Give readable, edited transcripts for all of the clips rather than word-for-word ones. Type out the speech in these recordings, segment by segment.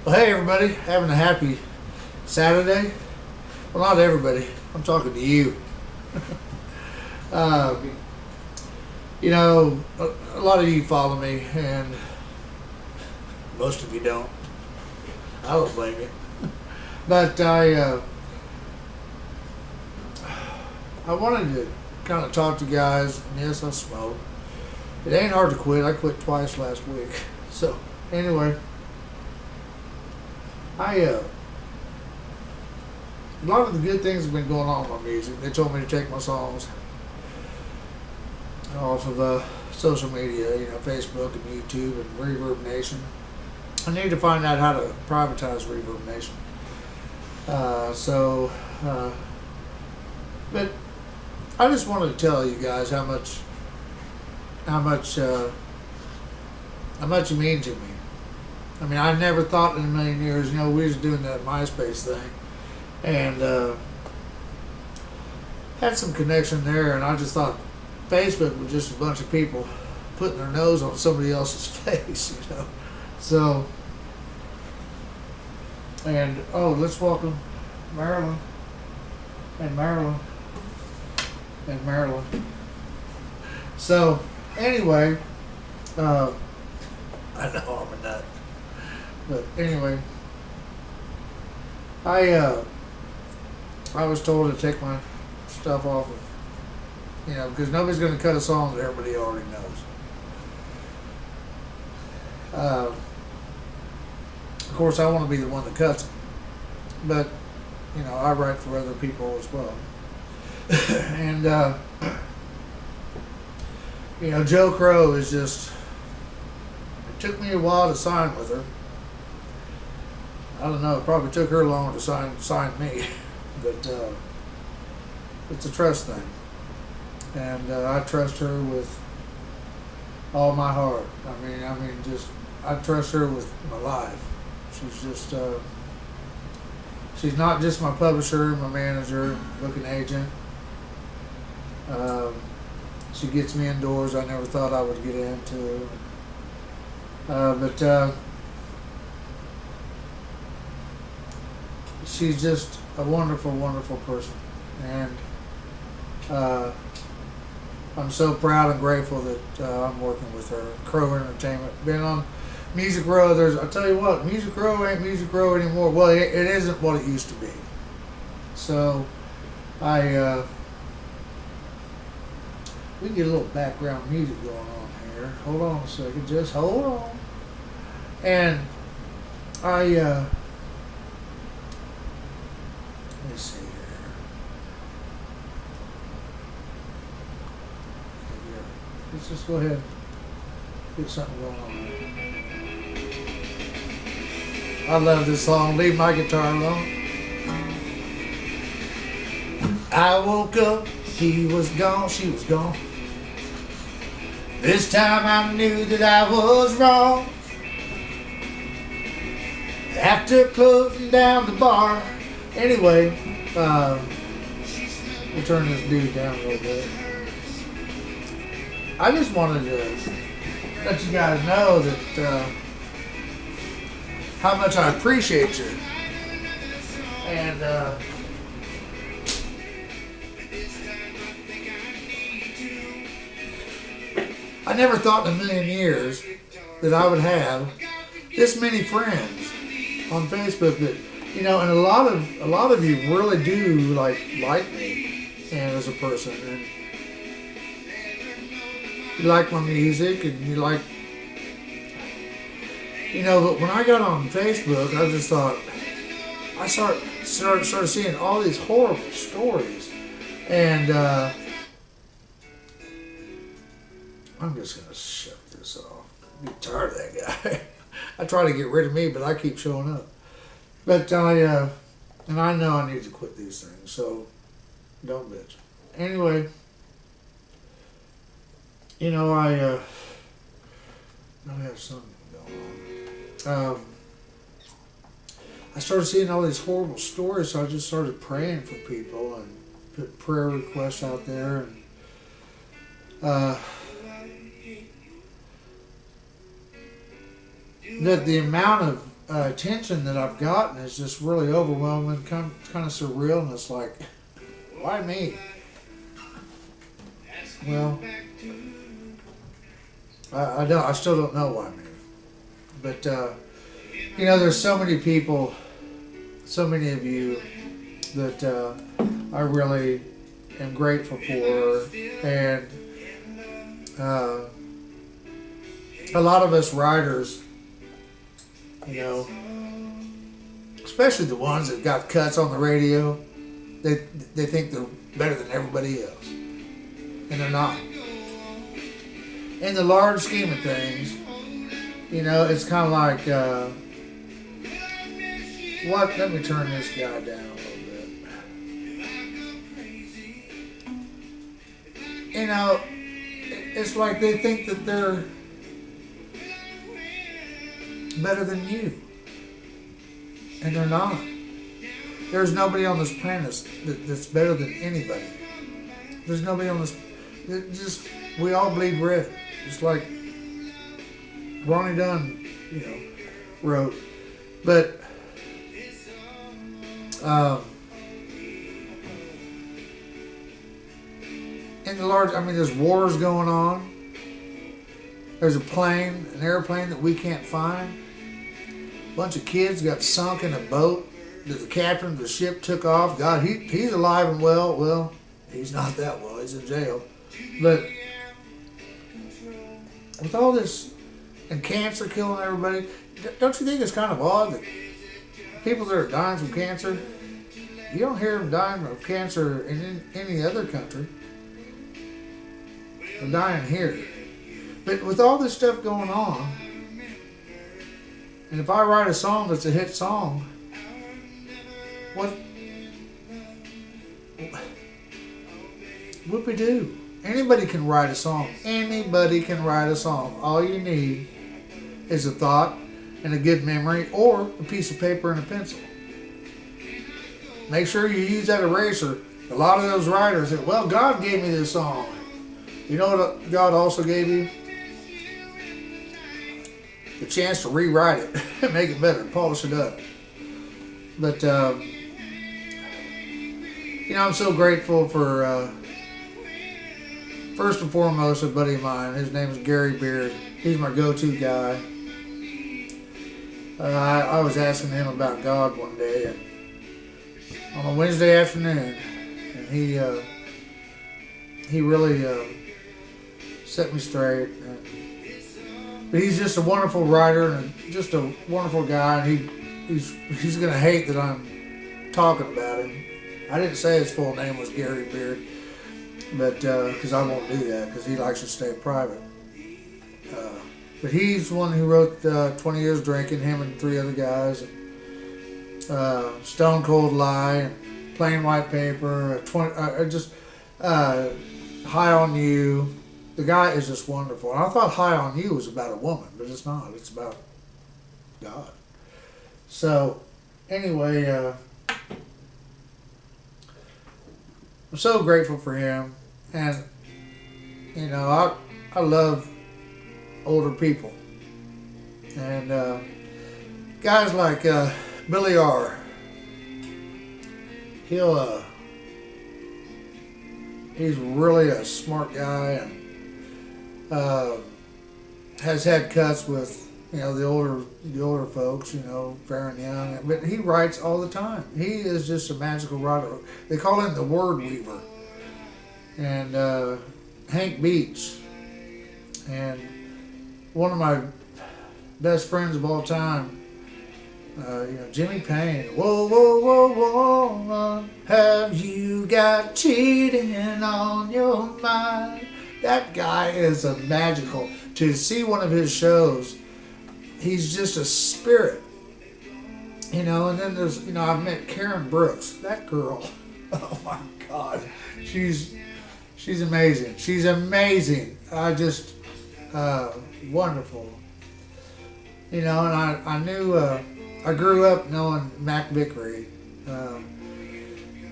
Well, hey everybody, having a happy Saturday. Well, not everybody. I'm talking to you. Uh, a lot of you follow me, and most of you don't. I don't blame you. But I wanted to kind of talk to you guys. Yes, I smoke. It ain't hard to quit. I quit twice last week. So anyway, I a lot of the good things have been going on with my music. They told me to take my songs off of social media, Facebook and YouTube and Reverb Nation. I need to find out how to privatize Reverb Nation. But I just wanted to tell you guys how much you mean to me. I mean, I never thought in a million years, we was doing that MySpace thing, and had some connection there, and I just thought Facebook was just a bunch of people putting their nose on somebody else's face. So, and let's welcome Marilyn and Marilyn and Marilyn. So, anyway, I know I'm a nut, but anyway, I was told to take my stuff off of, because nobody's going to cut a song that everybody already knows. Of course, I want to be the one that cuts them, but I write for other people as well. And Joe Crow is just. It took me a while to sign with her. I don't know. It probably took her longer to sign me, but it's a trust thing, and I trust her with all my heart. I trust her with my life. She's just. She's not just my publisher, my manager, booking agent. She gets me indoors I never thought I would get into. But she's just a wonderful, wonderful person. And I'm so proud and grateful that I'm working with her. Crow Entertainment. Been on Music Row. I'll tell you what, Music Row ain't Music Row anymore. Well, it isn't what it used to be. So, we can get a little background music going on here. Hold on a second. Just hold on. And let me see here. Let's just go ahead and get something going on. I love this song. Leave my guitar alone. I woke up, he was gone, she was gone. This time I knew that I was wrong. After closing down the bar. Anyway, we'll turn this dude down a little bit. I just wanted to let you guys know that how much I appreciate you. And I never thought in a million years that I would have this many friends on Facebook that, and a lot of you really do like me and as a person, and you like my music, and you like, but when I got on Facebook, I just thought, I started seeing all these horrible stories, and I'm just gonna shut this off. I'm tired of that guy. I try to get rid of me, but I keep showing up. But and I know I need to quit these things, so don't bitch. Anyway, I have something going on. I started seeing all these horrible stories, so I just started praying for people and put prayer requests out there, and that the amount attention that I've gotten is just really overwhelming, kind of surreal, and it's like, why me? Well, I still don't know why me. But there's so many people, so many of you that I really am grateful for, and a lot of us writers, especially the ones that got cuts on the radio, they think they're better than everybody else, and they're not. In the large scheme of things, it's kind of like, let me turn this guy down a little bit. It's like they think that they're better than you, and they're not. There's nobody on this planet that's better than anybody. There's nobody on this. We all bleed red, just like Ronnie Dunn, wrote. But in the large, there's wars going on. There's an airplane that we can't find. A bunch of kids got sunk in a boat that the captain of the ship took off. God, he's alive and well. Well, he's not that well. He's in jail. But with all this and cancer killing everybody, don't you think it's kind of odd that people that are dying from cancer, you don't hear them dying of cancer in any other country. They're dying here. But with all this stuff going on, and if I write a song that's a hit song, what we do? Anybody can write a song. Anybody can write a song. All you need is a thought and a good memory, or a piece of paper and a pencil. Make sure you use that eraser. A lot of those writers say, well, God gave me this song. You know what God also gave you? The chance to rewrite it, make it better, polish it up. But, I'm so grateful for, first and foremost, a buddy of mine. His name is Gary Beard. He's my go-to guy. I was asking him about God one day, and on a Wednesday afternoon, and he really set me straight. But he's just a wonderful writer and just a wonderful guy, and he's gonna hate that I'm talking about him. I didn't say his full name was Gary Beard, but because I won't do that because he likes to stay private. But he's the one who wrote 20 Years Drinking, him and 3 other guys. Stone Cold Lie, and Plain White Paper, High on You. The guy is just wonderful. And I thought High on You was about a woman, but it's not. It's about God. So, anyway, I'm so grateful for him. And, I love older people. And guys like Billy R. He's really a smart guy, and has had cuts with the older folks, Fair and Young, but he writes all the time. He is just a magical writer. They call him the Word Weaver. And Hank Beach, and one of my best friends of all time, Jimmy Payne. Whoa, whoa, whoa, whoa, have you got cheating on your mind? That guy is a magical. To see one of his shows, he's just a spirit. And then there's, I've met Karen Brooks. That girl, oh my God, she's amazing. She's amazing. Wonderful. And I knew, I grew up knowing Mac Vickery.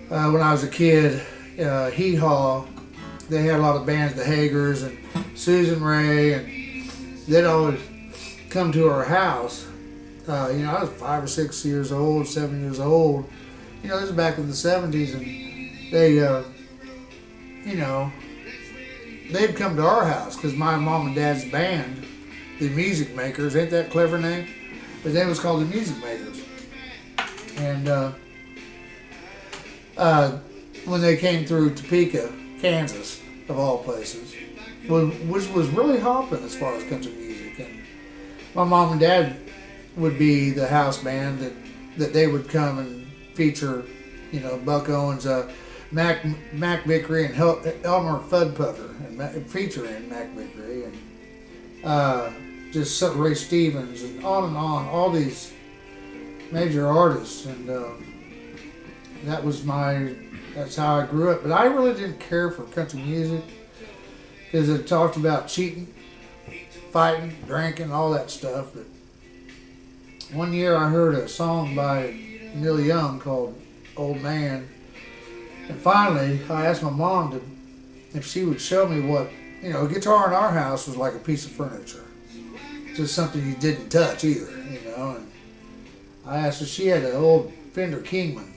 When I was a kid, Hee Haw, they had a lot of bands, the Hagers and Susan Ray, and they'd always come to our house I was 5 or 6 years old, 7 years old. This is back in the '70s, and they, you know, they'd come to our house because my mom and dad's band, the Music Makers, ain't that a clever name? But then it was called the Music Makers. And when they came through Topeka, Kansas, of all places, which was really hopping as far as country music. And my mom and dad would be the house band that they would come and feature, Buck Owens, Mac Vickery, and Elmer Fuddpucker, and featuring Mac Vickery, and just Ray Stevens, and on, all these major artists, and that's how I grew up. But I really didn't care for country music because it talked about cheating, fighting, drinking, all that stuff. But one year I heard a song by Neil Young called Old Man. And finally, I asked my mom if she would show me what, a guitar in our house was like a piece of furniture. Just something you didn't touch either, And I asked her, she had an old Fender Kingman,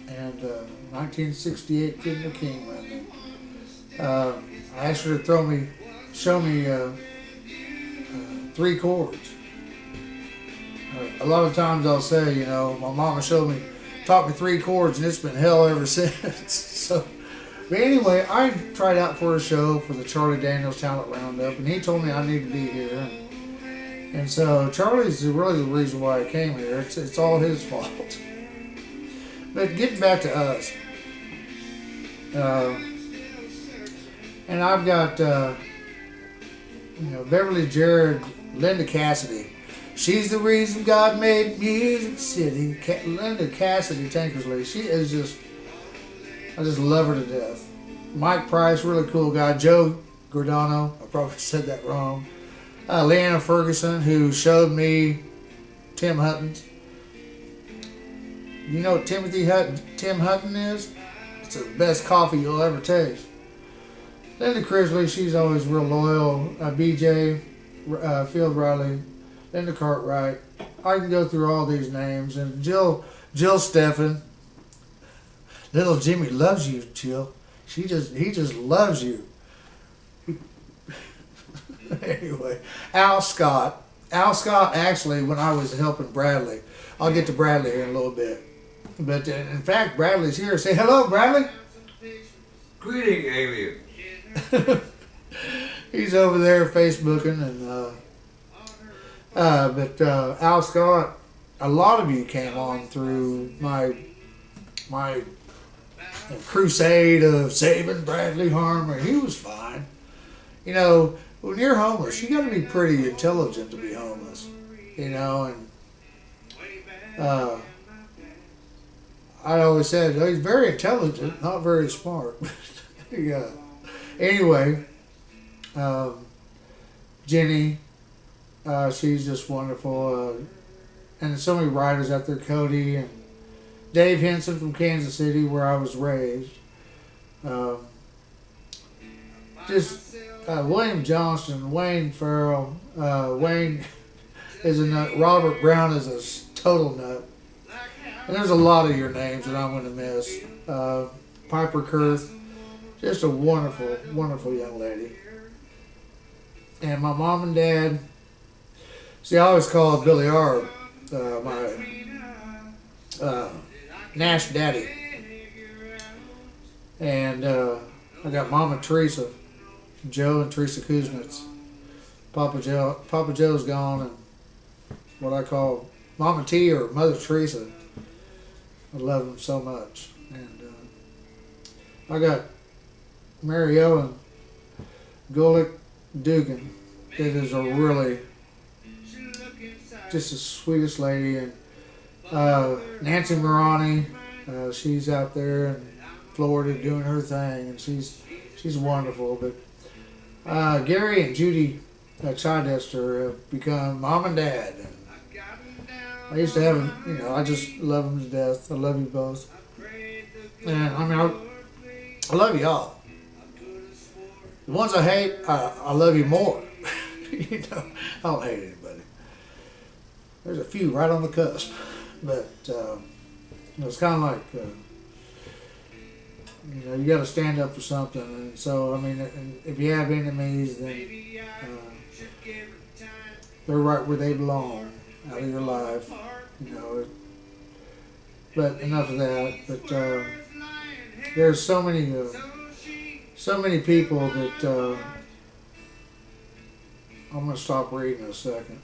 and 1968 Fender Kingman. I asked her to show me 3 chords. A lot of times I'll say, my mama taught me 3 chords, and it's been hell ever since. So, but anyway, I tried out for a show for the Charlie Daniels Talent Roundup, and he told me I need to be here. And so Charlie's really the reason why I came here. It's all his fault. But getting back to us, and I've got Beverly Jarrett, Linda Cassidy. She's the reason God made Music City. Linda Cassidy Tankersley. She is I just love her to death. Mike Price, really cool guy. Joe Giordano, I probably said that wrong. Leanna Ferguson, who showed me Tim Hutton's. You know what Tim Hutton is? It's the best coffee you'll ever taste. Linda Crisley, she's always real loyal. BJ, Field Riley, Linda Cartwright. I can go through all these names. And Jill Steffen. Little Jimmy loves you, Jill. He just loves you. Anyway, Al Scott. Al Scott, actually, when I was helping Bradley, I'll get to Bradley here in a little bit. But in fact, Bradley's here. Say hello, Bradley. Greeting, alien. He's over there Facebooking, and but Al Scott. A lot of you came on through my crusade of saving Bradley Harmer. He was fine. When you're homeless, you got to be pretty intelligent to be homeless, and I always said he's very intelligent, not very smart. Yeah. Anyway, Jenny, she's just wonderful, and so many writers out there, Cody and Dave Henson from Kansas City, where I was raised. William Johnston, Wayne Farrell, Wayne is a nut, Robert Brown is a total nut. And there's a lot of your names that I'm going to miss. Piper Kurth, just a wonderful, wonderful young lady. And my mom and dad, see, I always called Billy R. My Nash daddy. And I got Mama Teresa, Joe and Teresa Kuznets. Papa Joe's gone, and what I call Mama T or Mother Teresa. I love them so much. And I got Mary Ellen Golick Dugan. It is a really just the sweetest lady. And Nancy Marani, she's out there in Florida doing her thing, and she's wonderful. But Gary and Judy Chidester have become mom and dad. And I used to have them, I just love them to death. I love you both. And I love y'all. The ones I hate, I love you more. I don't hate anybody. there's a few right on the cusp, but it's kind of like you got to stand up for something, and so I mean, if you have enemies, then they're right where they belong, out of your life, But enough of that. But there's so many people that I'm gonna stop reading in a second.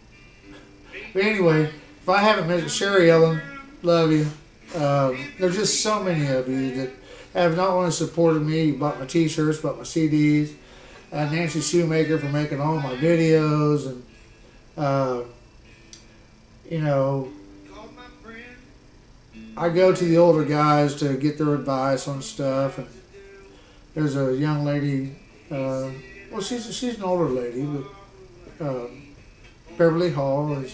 But anyway, if I haven't mentioned Sherry Ellen, love you. There's just so many of you that have not only supported me, bought my t-shirts, bought my CDs, Nancy Shoemaker for making all my videos, and I go to the older guys to get their advice on stuff. And there's a young lady, she's an older lady, but Beverly Hall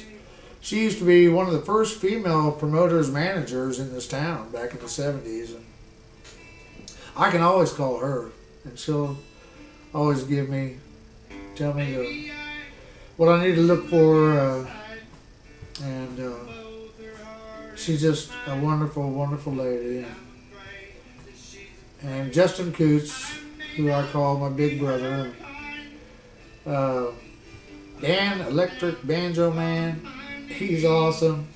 she used to be one of the first female promoters managers in this town back in the 70s, and I can always call her, and she'll always tell me what I need to look for, and she's just a wonderful, wonderful lady. And Justin Coots, who I call my big brother, Dan Electric Banjo Man, he's awesome.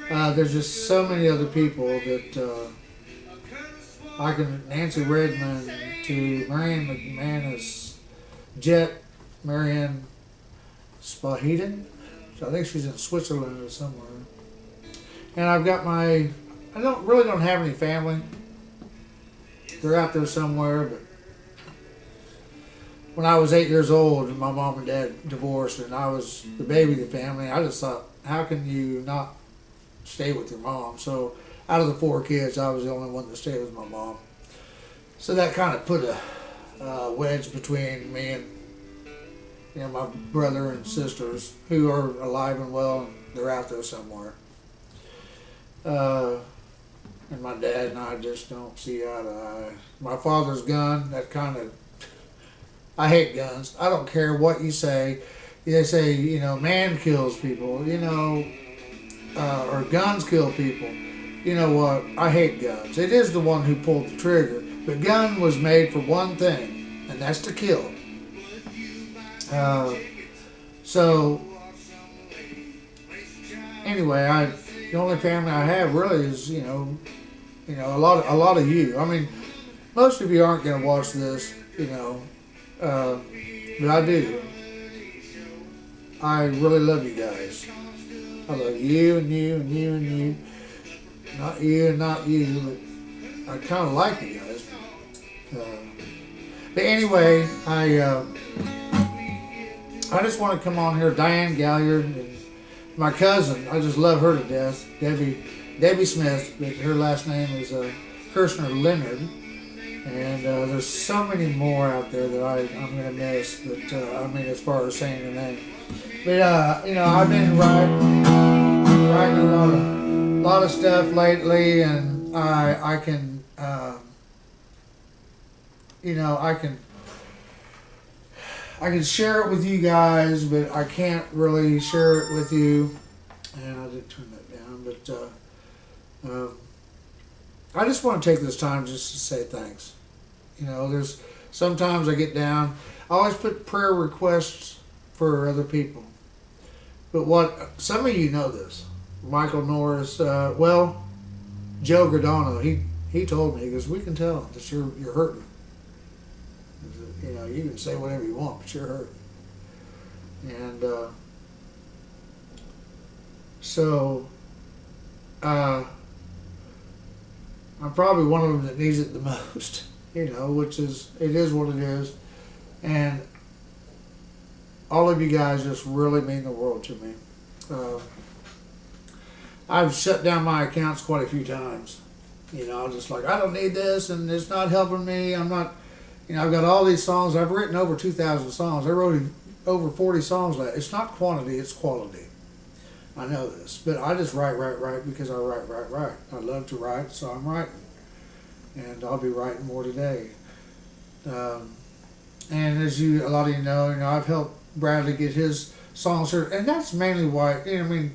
There's just so many other people that Nancy Redmond to Marianne McManus, Marianne Spahiden. I think she's in Switzerland or somewhere. And I've got I don't have any family. They're out there somewhere, but when I was 8 years old and my mom and dad divorced and I was the baby of the family, I just thought, how can you not stay with your mom? So out of the 4 kids, I was the only one that stayed with my mom. So that kind of put a wedge between me and my brother and sisters, who are alive and well, and they're out there somewhere. And my dad and I just don't see eye to eye. My father's gun, I hate guns. I don't care what you say. They say, man kills people, or guns kill people. You know what? I hate guns. It is the one who pulled the trigger. But gun was made for one thing, and that's to kill. So, anyway, the only family I have really is, a lot of you. I mean, most of you aren't going to watch this, but I do. I really love you guys. I love you and you and you and you. Not you and not you, but I kind of like you guys. But anyway, I just want to come on here, Diane Galliard, and my cousin. I just love her to death, Debbie Smith, but her last name is Kirshner Leonard. And there's so many more out there that I'm going to miss, but as far as saying the name. But I've been writing a lot of stuff lately, and I can share it with you guys, but I can't really share it with you. And I did turn that down, but I just want to take this time just to say thanks. There's sometimes I get down. I always put prayer requests for other people. But some of you know this. Michael Norris, Joe Gradano, he told me, he goes, we can tell that you're hurting. You can say whatever you want, but you're hurting. And so I'm probably one of them that needs it the most, it is what it is. And all of you guys just really mean the world to me. I've shut down my accounts quite a few times. Just like, I don't need this, and it's not helping me. I'm not, I've got all these songs. I've written over 2,000 songs. I wrote over 40 songs. It's not quantity, it's quality. I know this, but I just write because I write. I love to write, so I'm writing. And I'll be writing more today. And as a lot of you know, I've helped Bradley get his songs her, and that's mainly why. I mean,